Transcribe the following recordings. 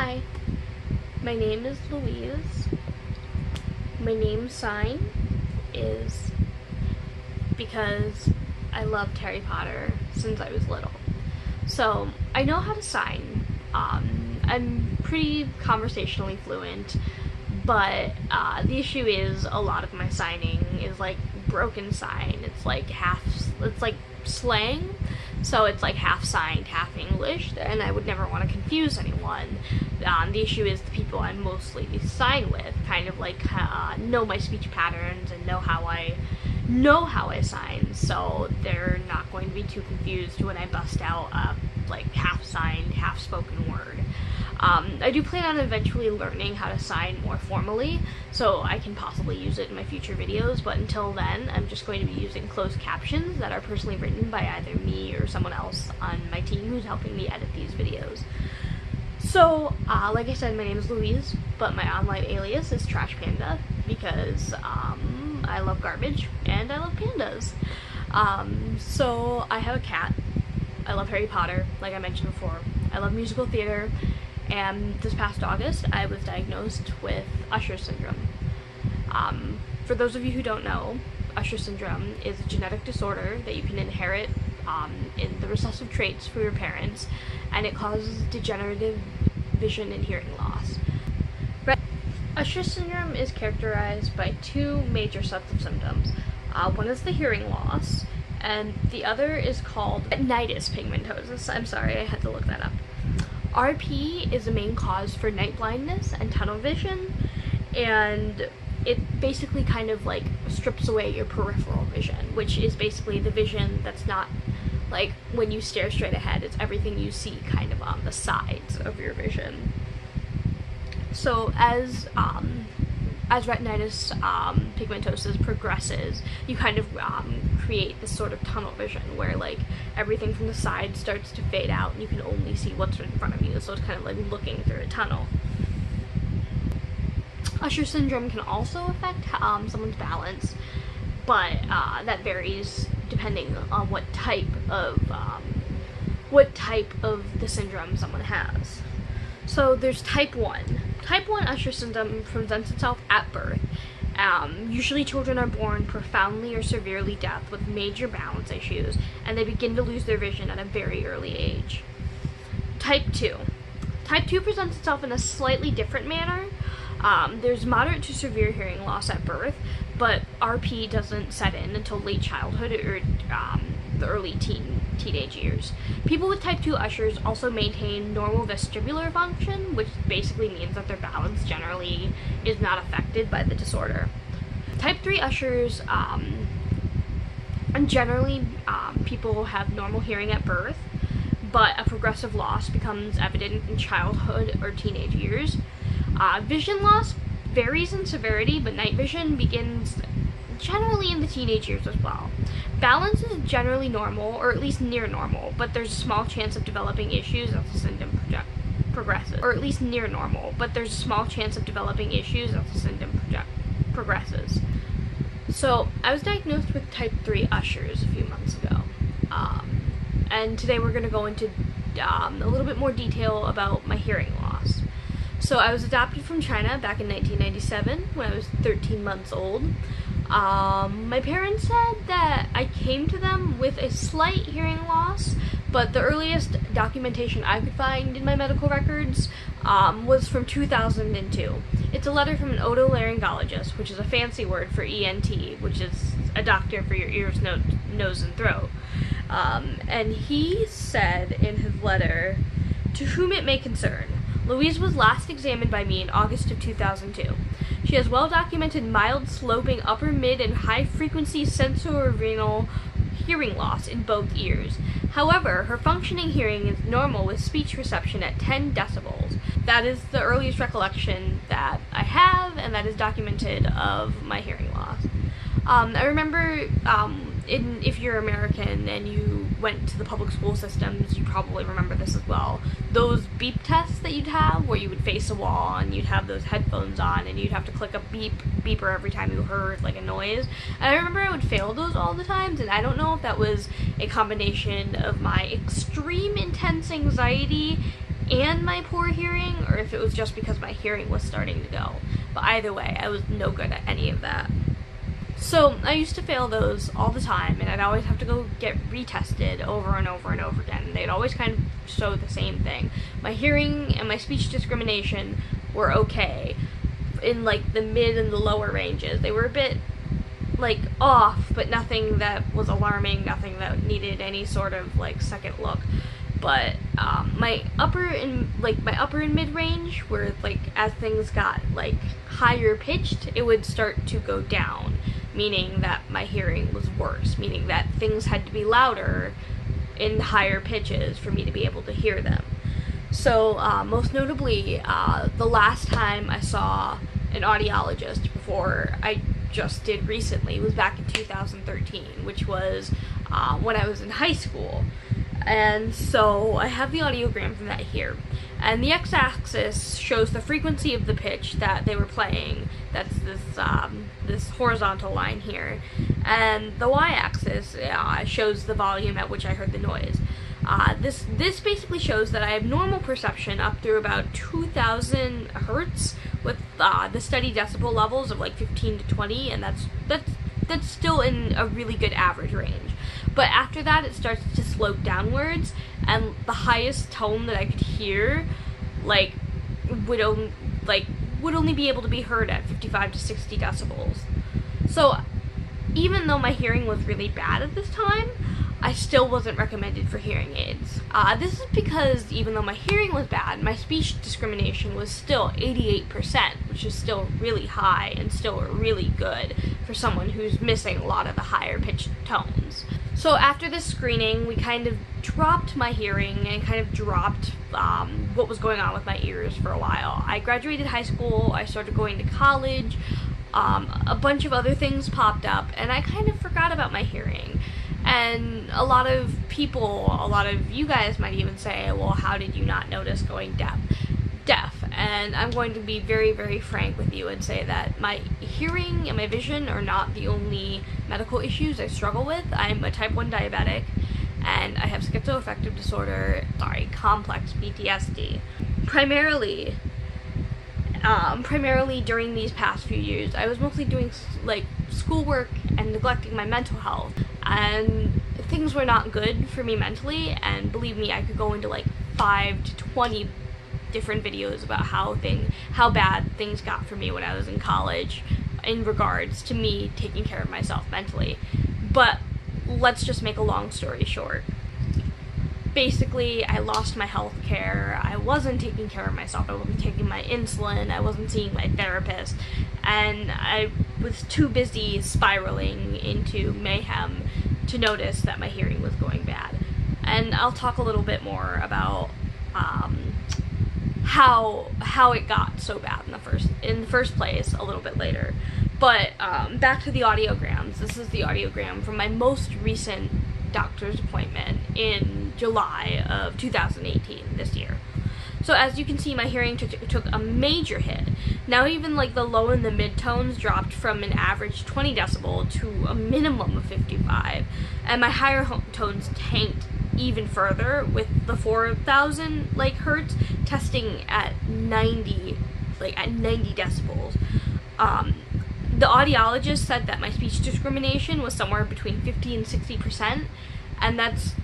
Hi, my name is Louise. My name sign is because I loved Harry Potter since I was little. So I know how to sign. I'm pretty conversationally fluent, but the issue is a lot of my signing is like broken sign. It's like slang, so it's like half signed, half English, and I would never want to confuse anyone. The issue is the people I mostly sign with kind of like know my speech patterns and know how I sign, so they're not going to be too confused when I bust out like half signed, half spoken word. I do plan on eventually learning how to sign more formally, so I can possibly use it in my future videos, but until then, I'm just going to be using closed captions that are personally written by either me or someone else on my team who's helping me edit these videos. So, like I said, my name is Louise, but my online alias is TrashPanda, because, I love garbage, and I love pandas. So, I have a cat. I love Harry Potter, like I mentioned before. I love musical theater, and this past August, I was diagnosed with Usher syndrome. For those of you who don't know, Usher syndrome is a genetic disorder that you can inherit in the recessive traits for your parents, and it causes degenerative vision and hearing loss. Usher syndrome is characterized by two major sets of symptoms. One is the hearing loss, and the other is called retinitis pigmentosus. I'm sorry, I had to look that up. RP is the main cause for night blindness and tunnel vision, and it basically kind of like strips away your peripheral vision, which is basically the vision that's not like when you stare straight ahead, it's everything you see kind of on the sides of your vision. So as retinitis pigmentosus progresses, you kind of create this sort of tunnel vision where like everything from the side starts to fade out and you can only see what's in front of you, so it's kind of like looking through a tunnel. Usher syndrome can also affect someone's balance, but that varies depending on what type of the syndrome someone has. So there's type 1. Type 1 Usher syndrome presents itself at birth. Usually children are born profoundly or severely deaf with major balance issues, and they begin to lose their vision at a very early age. Type 2. Type 2 presents itself in a slightly different manner. There's moderate to severe hearing loss at birth, but RP doesn't set in until late childhood or the early teenage years. People with type 2 Ushers also maintain normal vestibular function, which basically means that their balance generally is not affected by the disorder. Type 3 Ushers, generally people have normal hearing at birth, but a progressive loss becomes evident in childhood or teenage years. Vision loss varies in severity, but night vision begins generally in the teenage years as well. Balance is generally normal, or at least near normal, but there's a small chance of developing issues as the symptom progresses. So, I was diagnosed with type 3 Ushers a few months ago, and today we're going to go into a little bit more detail about my hearing loss. So I was adopted from China back in 1997 when I was 13 months old. My parents said that I came to them with a slight hearing loss, but the earliest documentation I could find in my medical records was from 2002. It's a letter from an otolaryngologist, which is a fancy word for ENT, which is a doctor for your ears, nose, and throat. And he said in his letter, "To whom it may concern, Louise was last examined by me in August of 2002. She has well-documented mild, sloping, upper, mid, and high-frequency sensorineural hearing loss in both ears. However, her functioning hearing is normal with speech reception at 10 decibels. That is the earliest recollection that I have, and that is documented of my hearing loss." I remember, if you're American and you went to the public school systems, you probably remember this as well. Those beep tests that you'd have, where you would face a wall and you'd have those headphones on and you'd have to click a beeper every time you heard like a noise. And I remember I would fail those all the times, and I don't know if that was a combination of my extreme intense anxiety and my poor hearing, or if it was just because my hearing was starting to go. But either way, I was no good at any of that. So I used to fail those all the time, and I'd always have to go get retested over and over and over again. They'd always kind of show the same thing. My hearing and my speech discrimination were okay in like the mid and the lower ranges. They were a bit like off, but nothing that was alarming, nothing that needed any sort of like second look. But my upper and mid range, where like as things got like higher pitched, it would start to go down, meaning that my hearing was worse, meaning that things had to be louder in higher pitches for me to be able to hear them. So most notably, the last time I saw an audiologist before I just did recently was back in 2013, which was when I was in high school. And so I have the audiogram from that here. And the x-axis shows the frequency of the pitch that they were playing. That's this horizontal line here. And the y-axis shows the volume at which I heard the noise. This basically shows that I have normal perception up through about 2,000 hertz with the steady decibel levels of like 15 to 20, and that's still in a really good average range. But after that, it starts to slope downwards, and the highest tone that I could hear, like, would only be able to be heard at 55 to 60 decibels. So, even though my hearing was really bad at this time, I still wasn't recommended for hearing aids. This is because even though my hearing was bad, my speech discrimination was still 88%, which is still really high and still really good for someone who's missing a lot of the higher pitched tones. So after this screening, we kind of dropped my hearing and kind of dropped what was going on with my ears for a while. I graduated high school, I started going to college, a bunch of other things popped up, and I kind of forgot about my hearing. And a lot of you guys might even say, well, how did you not notice going deaf? And I'm going to be very, very frank with you and say that my hearing and my vision are not the only medical issues I struggle with. I'm a type 1 diabetic, and I have schizoaffective disorder, complex PTSD. Primarily during these past few years, I was mostly doing like schoolwork and neglecting my mental health, and things were not good for me mentally. And believe me, I could go into like 5 to 20 different videos about how bad things got for me when I was in college in regards to me taking care of myself mentally. But let's just make a long story short. Basically, I lost my health care, I wasn't taking care of myself, I wasn't taking my insulin, I wasn't seeing my therapist, and I was too busy spiraling into mayhem to notice that my hearing was going bad. And I'll talk a little bit more about how it got so bad in the first place a little bit later. But back to the audiograms. This is the audiogram from my most recent doctor's appointment in July of 2018, this year. So as you can see, my hearing took a major hit. Now even like the low and the mid tones dropped from an average 20 decibel to a minimum of 55, and my higher tones tanked even further, with the 4,000 like hertz testing at 90 decibels. The audiologist said that my speech discrimination was somewhere between 50 and 60%, and that's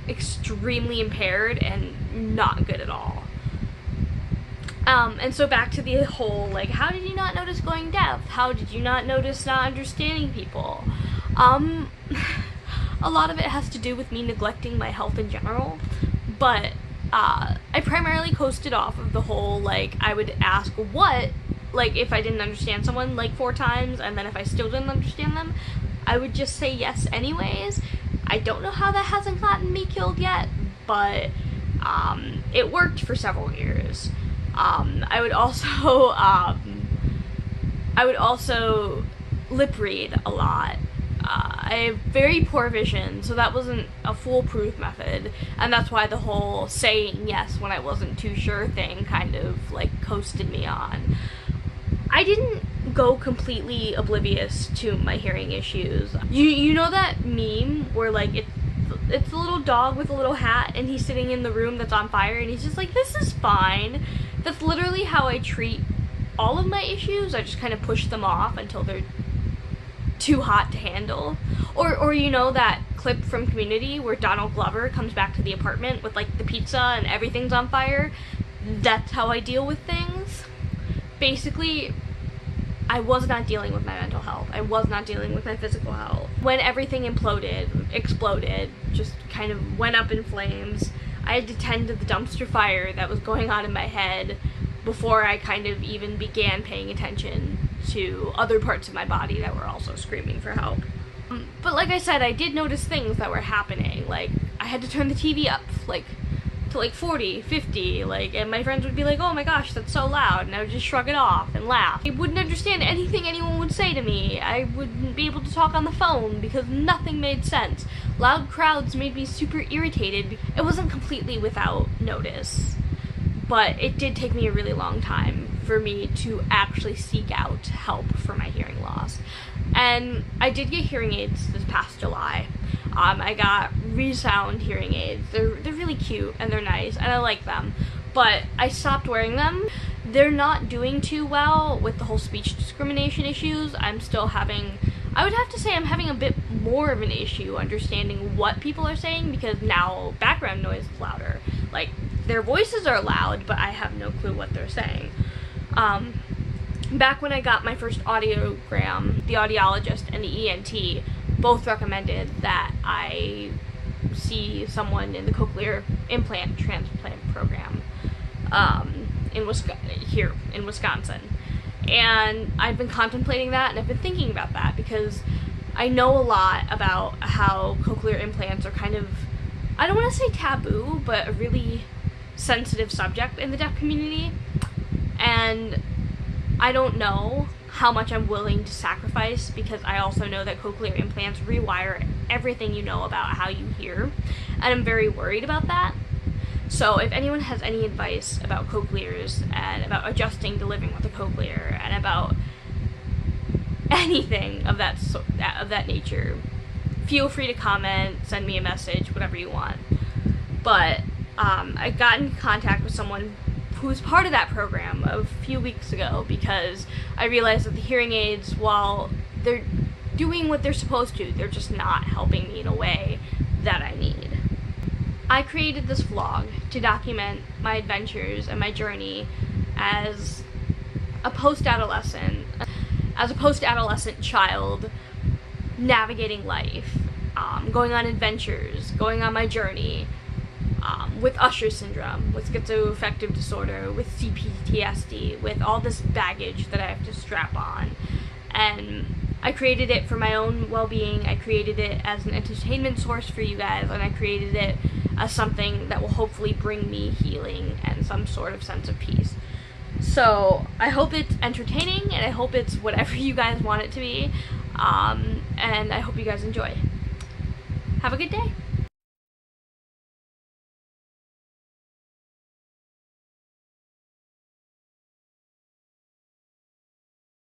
extremely impaired and not good at all. And so back to the whole, like, how did you not notice going deaf? How did you not notice not understanding people? A lot of it has to do with me neglecting my health in general, but I primarily coasted off of the whole, like, I would ask what, like, if I didn't understand someone, like, 4 times, and then if I still didn't understand them, I would just say yes anyways. I don't know how that hasn't gotten me killed yet, but it worked for several years. I would also lip read a lot. I have very poor vision, so that wasn't a foolproof method, and that's why the whole saying yes when I wasn't too sure thing kind of like coasted me on. I didn't go completely oblivious to my hearing issues. You know that meme where like It's a little dog with a little hat, and he's sitting in the room that's on fire, and he's just like, this is fine. That's literally how I treat all of my issues. I just kind of push them off until they're too hot to handle. Or you know that clip from Community where Donald Glover comes back to the apartment with like the pizza and everything's on fire? That's how I deal with things. Basically, I was not dealing with my mental health. I was not dealing with my physical health. When everything exploded, just kind of went up in flames, I had to tend to the dumpster fire that was going on in my head before I kind of even began paying attention to other parts of my body that were also screaming for help. But like I said, I did notice things that were happening. Like, I had to turn the TV up, like, to like 40, 50, like, and my friends would be like, oh my gosh, that's so loud, and I would just shrug it off and laugh. I wouldn't understand anything anyone would say to me. I wouldn't be able to talk on the phone because nothing made sense. Loud crowds made me super irritated. It wasn't completely without notice, but it did take me a really long time for me to actually seek out help for my hearing loss. And I did get hearing aids this past July. I got ReSound hearing aids. They're really cute and they're nice and I like them, but I stopped wearing them. They're not doing too well with the whole speech discrimination issues. I would have to say I'm having a bit more of an issue understanding what people are saying because now background noise is louder. Like, their voices are loud, but I have no clue what they're saying. Back when I got my first audiogram, the audiologist and the ENT both recommended that I see someone in the cochlear implant transplant program here in Wisconsin. And I've been contemplating that, and I've been thinking about that because I know a lot about how cochlear implants are kind of, I don't want to say taboo, but a really sensitive subject in the deaf community. And I don't know how much I'm willing to sacrifice because I also know that cochlear implants rewire everything you know about how you hear, and I'm very worried about that. So if anyone has any advice about cochlears and about adjusting to living with a cochlear and about anything of that nature, feel free to comment, send me a message, whatever you want. But I got in contact with someone who was part of that program a few weeks ago because I realized that the hearing aids, while they're doing what they're supposed to, they're just not helping me in a way that I need. I created this vlog to document my adventures and my journey as a post-adolescent child navigating life, going on adventures, going on my journey, with Usher syndrome, with schizoaffective disorder, with CPTSD, with all this baggage that I have to strap on. And I created it for my own well-being. I created it as an entertainment source for you guys, and I created it as something that will hopefully bring me healing and some sort of sense of peace. So I hope it's entertaining, and I hope it's whatever you guys want it to be, and I hope you guys enjoy. Have a good day.